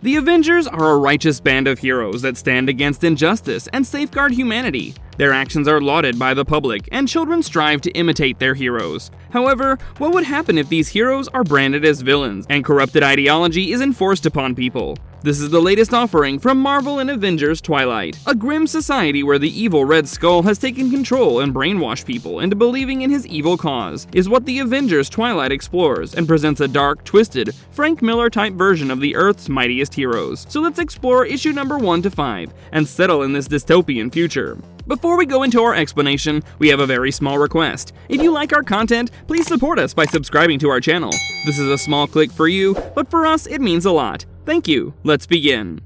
The Avengers are a righteous band of heroes that stand against injustice and safeguard humanity. Their actions are lauded by the public, and children strive to imitate their heroes. However, what would happen if these heroes are branded as villains, and corrupted ideology is enforced upon people? This is the latest offering from Marvel and Avengers Twilight, a grim society where the evil Red Skull has taken control and brainwashed people into believing in his evil cause, is what the Avengers Twilight explores, and presents a dark, twisted, Frank Miller-type version of the Earth's mightiest heroes. So let's explore issue number 1 to 5, and settle in this dystopian future. Before we go into our explanation, we have a very small request. If you like our content, please support us by subscribing to our channel. This is a small click for you, but for us it means a lot. Thank you. Let's begin.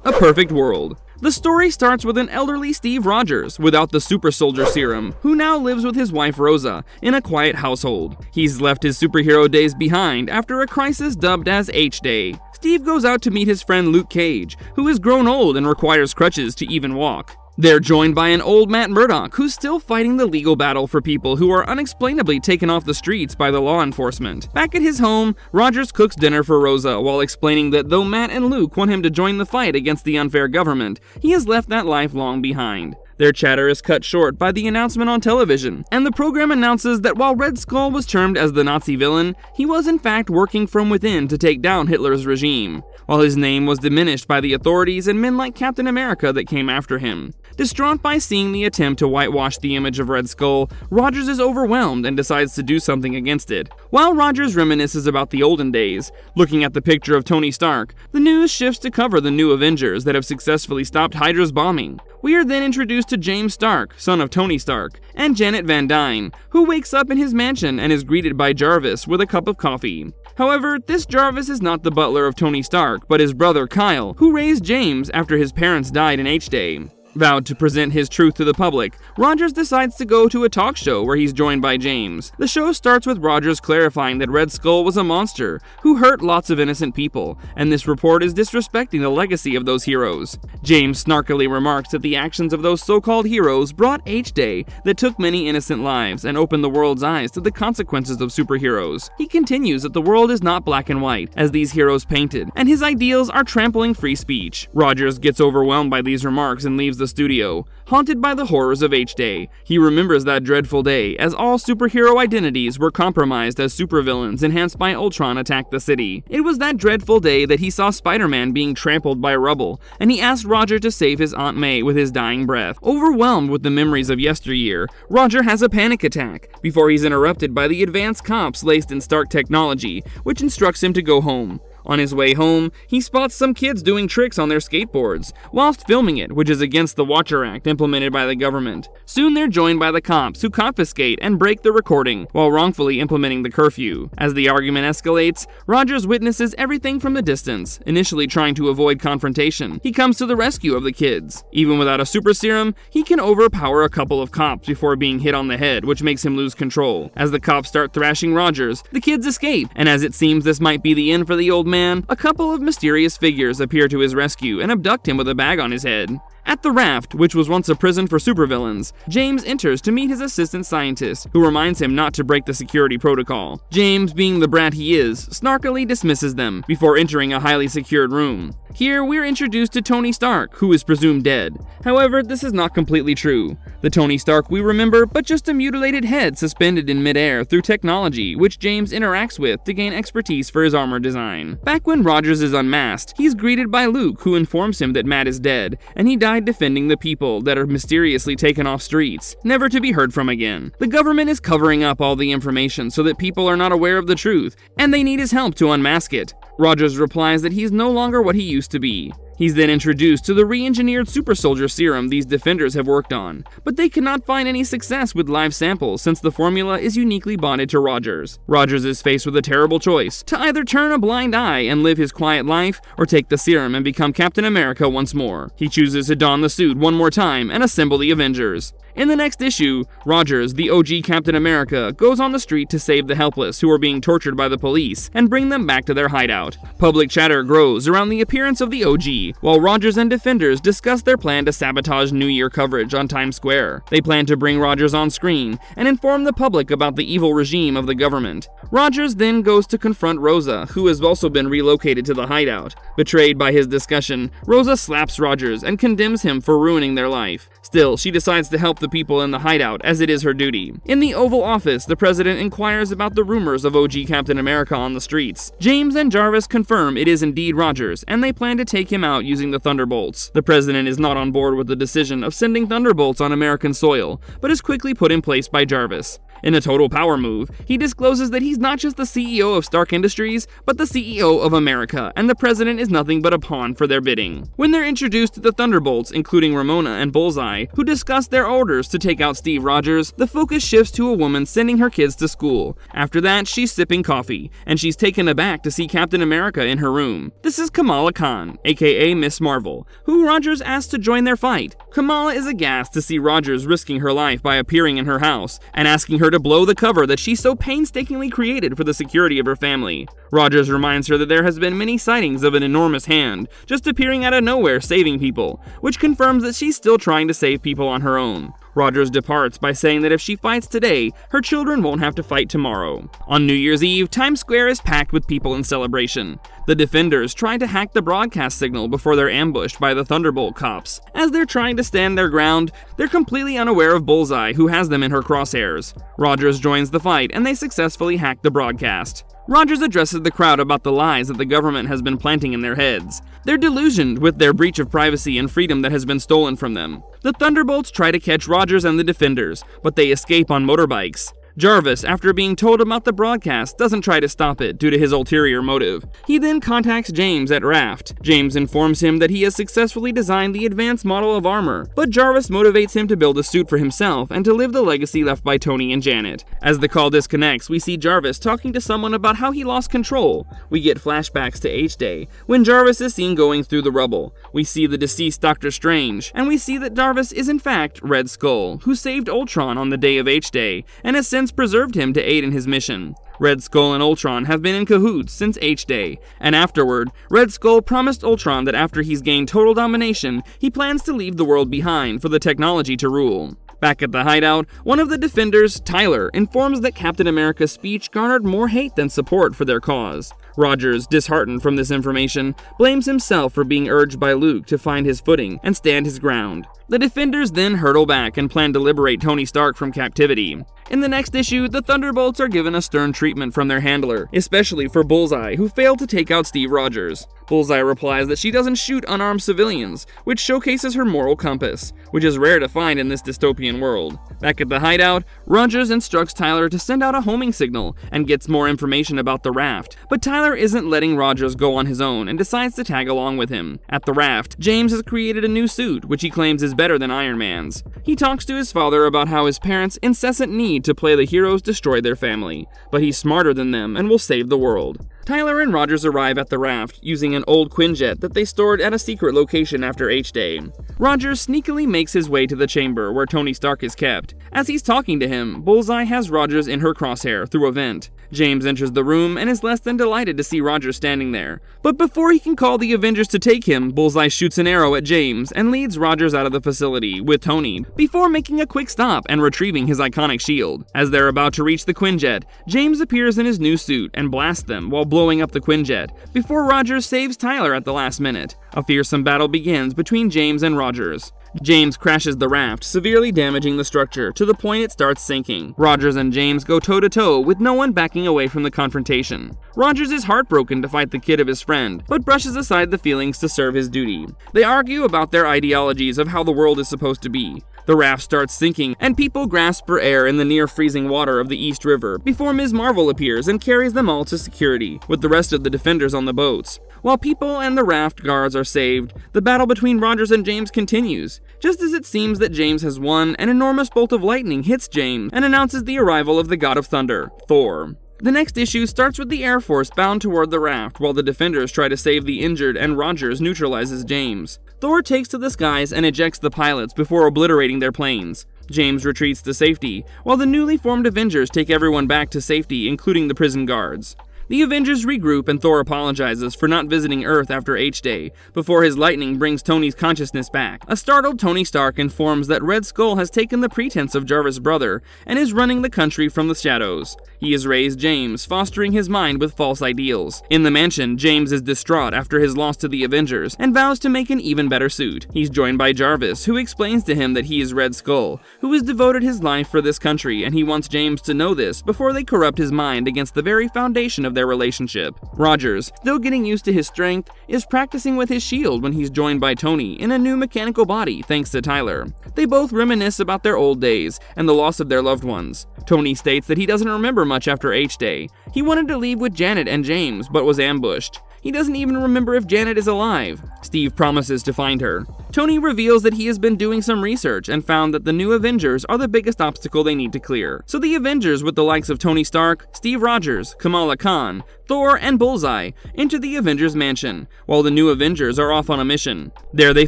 A Perfect World. The story starts with an elderly Steve Rogers, without the super soldier serum, who now lives with his wife Rosa, in a quiet household. He's left his superhero days behind after a crisis dubbed as H-Day. Steve goes out to meet his friend Luke Cage, who is grown old and requires crutches to even walk. They're joined by an old Matt Murdock, who's still fighting the legal battle for people who are unexplainably taken off the streets by the law enforcement. Back at his home, Rogers cooks dinner for Rosa while explaining that though Matt and Luke want him to join the fight against the unfair government, he has left that life long behind. Their chatter is cut short by the announcement on television, and the program announces that while Red Skull was termed as the Nazi villain, he was in fact working from within to take down Hitler's regime, while his name was diminished by the authorities and men like Captain America that came after him. Distraught by seeing the attempt to whitewash the image of Red Skull, Rogers is overwhelmed and decides to do something against it. While Rogers reminisces about the olden days, looking at the picture of Tony Stark, the news shifts to cover the new Avengers that have successfully stopped Hydra's bombing. We are then introduced to James Stark, son of Tony Stark, and Janet Van Dyne, who wakes up in his mansion and is greeted by Jarvis with a cup of coffee. However, this Jarvis is not the butler of Tony Stark, but his brother Kyle, who raised James after his parents died in H-Day. Vowed to present his truth to the public, Rogers decides to go to a talk show where he's joined by James. The show starts with Rogers clarifying that Red Skull was a monster who hurt lots of innocent people, and this report is disrespecting the legacy of those heroes. James snarkily remarks that the actions of those so-called heroes brought H-Day that took many innocent lives and opened the world's eyes to the consequences of superheroes. He continues that the world is not black and white, as these heroes painted, and his ideals are trampling free speech. Rogers gets overwhelmed by these remarks and leaves the studio. Haunted by the horrors of H-Day, he remembers that dreadful day as all superhero identities were compromised as supervillains enhanced by Ultron attacked the city. It was that dreadful day that he saw Spider-Man being trampled by rubble, and he asked Roger to save his Aunt May with his dying breath. Overwhelmed with the memories of yesteryear, Roger has a panic attack before he's interrupted by the advanced cops laced in Stark technology, which instructs him to go home. On his way home, he spots some kids doing tricks on their skateboards, whilst filming it, which is against the Watcher Act implemented by the government. Soon they're joined by the cops, who confiscate and break the recording, while wrongfully implementing the curfew. As the argument escalates, Rogers witnesses everything from the distance, initially trying to avoid confrontation. He comes to the rescue of the kids. Even without a super serum, he can overpower a couple of cops before being hit on the head, which makes him lose control. As the cops start thrashing Rogers, the kids escape, and as it seems this might be the end for the old man, a couple of mysterious figures appear to his rescue and abduct him with a bag on his head. At the Raft, which was once a prison for supervillains, James enters to meet his assistant scientist, who reminds him not to break the security protocol. James, being the brat he is, snarkily dismisses them before entering a highly secured room. Here, we're introduced to Tony Stark, who is presumed dead. However, this is not completely true. The Tony Stark we remember, but just a mutilated head suspended in midair through technology, which James interacts with to gain expertise for his armor design. Back when Rogers is unmasked, he's greeted by Luke, who informs him that Matt is dead, and he died defending the people that are mysteriously taken off streets, never to be heard from again. The government is covering up all the information so that people are not aware of the truth, and they need his help to unmask it. Rogers replies that he's no longer what he used to be. He's then introduced to the re-engineered super soldier serum these defenders have worked on, but they cannot find any success with live samples since the formula is uniquely bonded to Rogers. Rogers is faced with a terrible choice, to either turn a blind eye and live his quiet life, or take the serum and become Captain America once more. He chooses to don the suit one more time and assemble the Avengers. In the next issue, Rogers, the OG Captain America, goes on the street to save the helpless who are being tortured by the police and bring them back to their hideout. Public chatter grows around the appearance of the OG, while Rogers and Defenders discuss their plan to sabotage New Year coverage on Times Square. They plan to bring Rogers on screen and inform the public about the evil regime of the government. Rogers then goes to confront Rosa, who has also been relocated to the hideout. Betrayed by his discussion, Rosa slaps Rogers and condemns him for ruining their life. Still, she decides to help the people in the hideout, as it is her duty. In the Oval Office, the president inquires about the rumors of OG Captain America on the streets. James and Jarvis confirm it is indeed Rogers, and they plan to take him out using the Thunderbolts. The president is not on board with the decision of sending Thunderbolts on American soil, but is quickly put in place by Jarvis. In a total power move, he discloses that he's not just the CEO of Stark Industries, but the CEO of America, and the president is nothing but a pawn for their bidding. When they're introduced to the Thunderbolts, including Ramona and Bullseye, who discuss their orders to take out Steve Rogers, the focus shifts to a woman sending her kids to school. After that, she's sipping coffee, and she's taken aback to see Captain America in her room. This is Kamala Khan, aka Miss Marvel, who Rogers asks to join their fight. Kamala is aghast to see Rogers risking her life by appearing in her house, and asking her to blow the cover that she so painstakingly created for the security of her family. Rogers reminds her that there has been many sightings of an enormous hand, just appearing out of nowhere saving people, which confirms that she's still trying to save people on her own. Rogers departs by saying that if she fights today, her children won't have to fight tomorrow. On New Year's Eve, Times Square is packed with people in celebration. The Defenders try to hack the broadcast signal before they're ambushed by the Thunderbolt cops. As they're trying to stand their ground, they're completely unaware of Bullseye, who has them in her crosshairs. Rogers joins the fight, and they successfully hack the broadcast. Rogers addresses the crowd about the lies that the government has been planting in their heads. They're delusioned with their breach of privacy and freedom that has been stolen from them. The Thunderbolts try to catch Rogers and the Defenders, but they escape on motorbikes. Jarvis, after being told about the broadcast, doesn't try to stop it due to his ulterior motive. He then contacts James at Raft. James informs him that he has successfully designed the advanced model of armor, but Jarvis motivates him to build a suit for himself and to live the legacy left by Tony and Janet. As the call disconnects, we see Jarvis talking to someone about how he lost control. We get flashbacks to H-Day, when Jarvis is seen going through the rubble. We see the deceased Doctor Strange, and we see that Jarvis is in fact Red Skull, who saved Ultron on the day of H-Day, and has since preserved him to aid in his mission. Red Skull and Ultron have been in cahoots since H-Day, and afterward, Red Skull promised Ultron that after he's gained total domination, he plans to leave the world behind for the technology to rule. Back at the hideout, one of the Defenders, Tyler, informs that Captain America's speech garnered more hate than support for their cause. Rogers, disheartened from this information, blames himself for being urged by Luke to find his footing and stand his ground. The Defenders then hurtle back and plan to liberate Tony Stark from captivity. In the next issue, the Thunderbolts are given a stern treatment from their handler, especially for Bullseye, who failed to take out Steve Rogers. Bullseye replies that she doesn't shoot unarmed civilians, which showcases her moral compass, which is rare to find in this dystopian world. Back at the hideout, Rogers instructs Tyler to send out a homing signal and gets more information about the Raft, but Tyler isn't letting Rogers go on his own and decides to tag along with him. At the Raft, James has created a new suit, which he claims is better than Iron Man's. He talks to his father about how his parents' incessant need to play the heroes destroy their family, but he's smarter than them and will save the world. Tyler and Rogers arrive at the Raft using an old Quinjet that they stored at a secret location after H-Day. Rogers sneakily makes his way to the chamber where Tony Stark is kept. As he's talking to him, Bullseye has Rogers in her crosshair through a vent. James enters the room and is less than delighted to see Rogers standing there. But before he can call the Avengers to take him, Bullseye shoots an arrow at James and leads Rogers out of the facility with Tony, before making a quick stop and retrieving his iconic shield. As they're about to reach the Quinjet, James appears in his new suit and blasts them while blowing up the Quinjet, before Rogers saves Tyler at the last minute. A fearsome battle begins between James and Rogers. James crashes the raft, severely damaging the structure to the point it starts sinking. Rogers and James go toe-to-toe with no one backing away from the confrontation. Rogers is heartbroken to fight the kid of his friend, but brushes aside the feelings to serve his duty. They argue about their ideologies of how the world is supposed to be. The raft starts sinking, and people grasp for air in the near-freezing water of the East River before Ms. Marvel appears and carries them all to security, with the rest of the Defenders on the boats. While people and the raft guards are saved, the battle between Rogers and James continues. Just as it seems that James has won, an enormous bolt of lightning hits James and announces the arrival of the God of Thunder, Thor. The next issue starts with the Air Force bound toward the raft while the Defenders try to save the injured and Rogers neutralizes James. Thor takes to the skies and ejects the pilots before obliterating their planes. James retreats to safety, while the newly formed Avengers take everyone back to safety, including the prison guards. The Avengers regroup and Thor apologizes for not visiting Earth after H-Day, before his lightning brings Tony's consciousness back. A startled Tony Stark informs that Red Skull has taken the pretense of Jarvis' brother and is running the country from the shadows. He has raised James, fostering his mind with false ideals. In the mansion, James is distraught after his loss to the Avengers and vows to make an even better suit. He's joined by Jarvis, who explains to him that he is Red Skull, who has devoted his life for this country, and he wants James to know this before they corrupt his mind against the very foundation of their relationship. Rogers, still getting used to his strength, is practicing with his shield when he's joined by Tony in a new mechanical body thanks to Tyler. They both reminisce about their old days and the loss of their loved ones. Tony states that he doesn't remember much after H-Day. He wanted to leave with Janet and James, but was ambushed. He doesn't even remember if Janet is alive. Steve promises to find her. Tony reveals that he has been doing some research and found that the new Avengers are the biggest obstacle they need to clear. So the Avengers, with the likes of Tony Stark, Steve Rogers, Kamala Khan, Thor, and Bullseye, enter the Avengers mansion, while the new Avengers are off on a mission. There they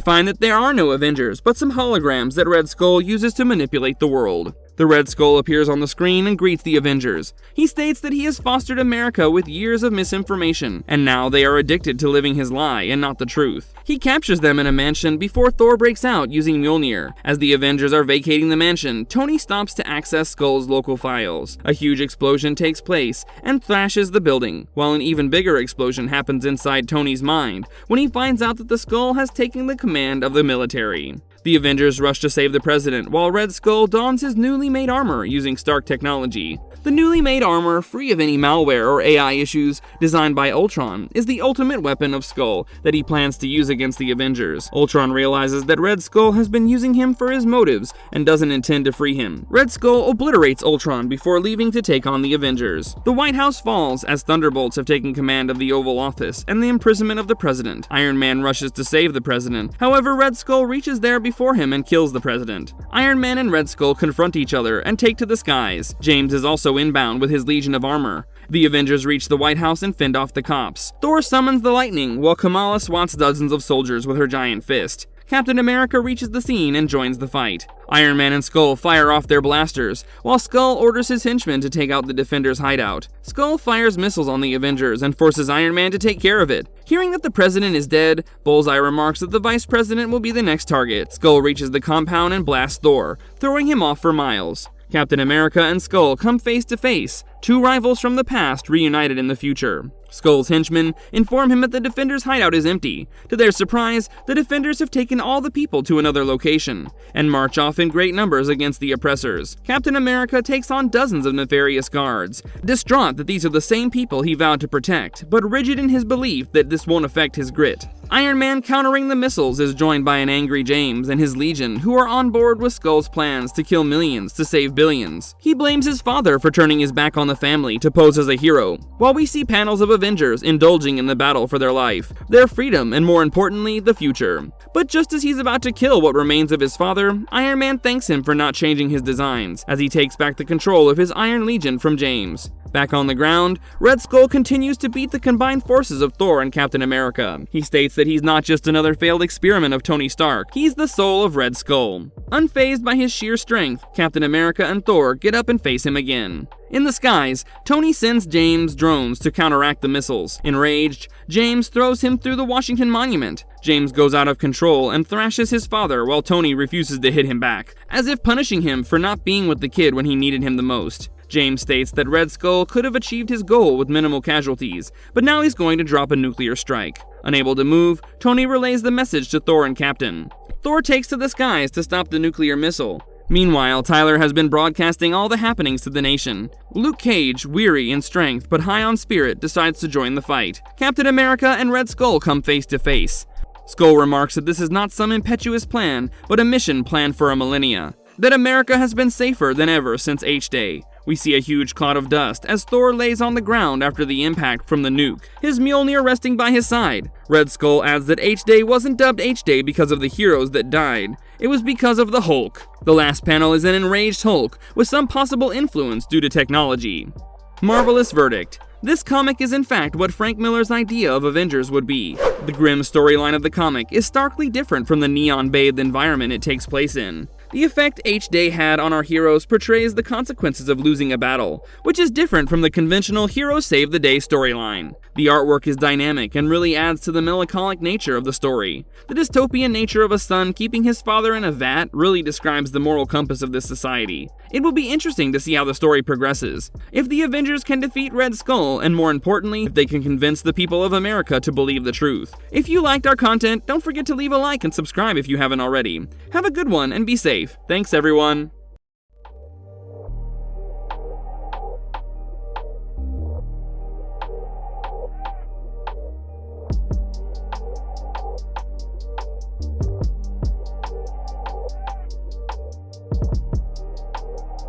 find that there are no Avengers, but some holograms that Red Skull uses to manipulate the world. The Red Skull appears on the screen and greets the Avengers. He states that he has fostered America with years of misinformation, and now they are addicted to living his lie and not the truth. He captures them in a mansion before Thor breaks out using Mjolnir. As the Avengers are vacating the mansion, Tony stops to access Skull's local files. A huge explosion takes place and thrashes the building, while an even bigger explosion happens inside Tony's mind when he finds out that the Skull has taken the command of the military. The Avengers rush to save the president, while Red Skull dons his newly made armor using Stark technology. The newly made armor, free of any malware or AI issues, designed by Ultron, is the ultimate weapon of Skull that he plans to use against the Avengers. Ultron realizes that Red Skull has been using him for his motives and doesn't intend to free him. Red Skull obliterates Ultron before leaving to take on the Avengers. The White House falls as Thunderbolts have taken command of the Oval Office and the imprisonment of the president. Iron Man rushes to save the president. However, Red Skull reaches there before him and kills the president. Iron Man and Red Skull confront each other and take to the skies. James is also inbound with his Legion of Armor. The Avengers reach the White House and fend off the cops. Thor summons the lightning, while Kamala swats dozens of soldiers with her giant fist. Captain America reaches the scene and joins the fight. Iron Man and Skull fire off their blasters, while Skull orders his henchmen to take out the Defenders' hideout. Skull fires missiles on the Avengers and forces Iron Man to take care of it. Hearing that the president is dead, Bullseye remarks that the vice president will be the next target. Skull reaches the compound and blasts Thor, throwing him off for miles. Captain America and Skull come face to face, two rivals from the past reunited in the future. Skull's henchmen inform him that the Defenders' hideout is empty. To their surprise, the Defenders have taken all the people to another location, and march off in great numbers against the oppressors. Captain America takes on dozens of nefarious guards, distraught that these are the same people he vowed to protect, but rigid in his belief that this won't affect his grit. Iron Man, countering the missiles, is joined by an angry James and his Legion, who are on board with Skull's plans to kill millions to save billions. He blames his father for turning his back on the family to pose as a hero, while we see panels of Avengers indulging in the battle for their life, their freedom, and more importantly, the future. But just as he's about to kill what remains of his father, Iron Man thanks him for not changing his designs, as he takes back the control of his Iron Legion from James. Back on the ground, Red Skull continues to beat the combined forces of Thor and Captain America. He states that he's not just another failed experiment of Tony Stark, he's the soul of Red Skull. Unfazed by his sheer strength, Captain America and Thor get up and face him again. In the skies, Tony sends James drones to counteract the missiles. Enraged, James throws him through the Washington Monument. James goes out of control and thrashes his father while Tony refuses to hit him back, as if punishing him for not being with the kid when he needed him the most. James states that Red Skull could have achieved his goal with minimal casualties, but now he's going to drop a nuclear strike. Unable to move, Tony relays the message to Thor and Captain. Thor takes to the skies to stop the nuclear missile. Meanwhile, Tyler has been broadcasting all the happenings to the nation. Luke Cage, weary in strength but high on spirit, decides to join the fight. Captain America and Red Skull come face to face. Skull remarks that this is not some impetuous plan, but a mission planned for a millennia. That America has been safer than ever since H-Day. We see a huge cloud of dust as Thor lays on the ground after the impact from the nuke, his Mjolnir resting by his side. Red Skull adds that H-Day wasn't dubbed H-Day because of the heroes that died. It was because of the Hulk. The last panel is an enraged Hulk, with some possible influence due to technology. Marvelous verdict. This comic is in fact what Frank Miller's idea of Avengers would be. The grim storyline of the comic is starkly different from the neon-bathed environment it takes place in. The effect H-Day had on our heroes portrays the consequences of losing a battle, which is different from the conventional hero save the day storyline. The artwork is dynamic and really adds to the melancholic nature of the story. The dystopian nature of a son keeping his father in a vat really describes the moral compass of this society. It will be interesting to see how the story progresses, if the Avengers can defeat Red Skull, and more importantly, if they can convince the people of America to believe the truth. If you liked our content, don't forget to leave a like and subscribe if you haven't already. Have a good one and be safe. Thanks everyone.